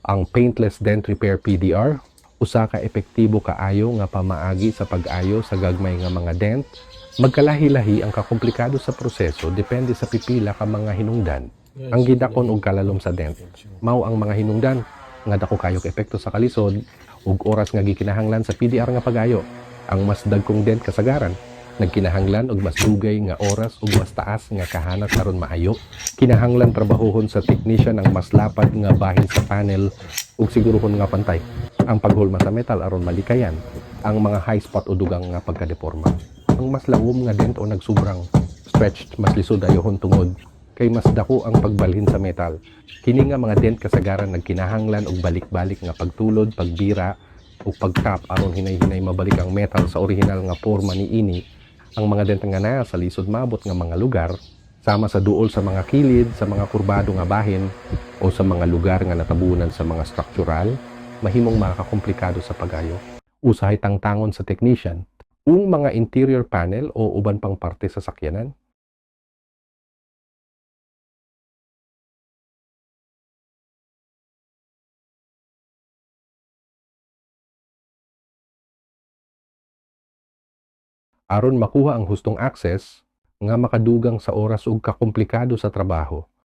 Ang paintless dent repair PDR usa ka epektibo kaayo nga pamaagi sa pag-ayo sa gagmay nga mga dent. Magkalahi-lahi ang kakomplikado sa proseso depende sa pipila ka mga hinungdan. Ang gidakon og kalalom sa dent mao ang mga hinungdan nga dako kayo ka epekto sa kalisod ug oras nga gikinahanglan sa PDR nga pag-ayo. Ang mas dagkong dent kasagaran nagkinahanglan og mas dugay nga oras ug mas taas nga kahanat aron maayo. Kinahanglan trabahohon sa technician ang mas lapad nga bahin sa panel ug sigurohon nga pantay ang paghulma sa metal aron malikayan ang mga high spot o dugang nga pagkadeporma. Ang mas lawom nga dent o nagsobrang stretched mas lisod ayohon tungod kay mas dako ang pagbalhin sa metal. Kini nga mga dent kasagaran nagkinahanglan og balik-balik nga pagtulod, pagbira ug pagtap aron hinay-hinay mabalik ang metal sa orihinal nga porma niini. Ang mga dent nga naa sa lisod mabot nga mga lugar sama sa duol sa mga kilid, sa mga kurbado nga bahin o sa mga lugar nga natabunan sa mga structural, mahimong makakomplikado sa pag-ayo. Usahay tangtangon sa technician ung mga interior panel o uban pang parte sa sakyanan. Aron makuha ang hustong access nga makadugang sa oras ug kakomplikado sa trabaho.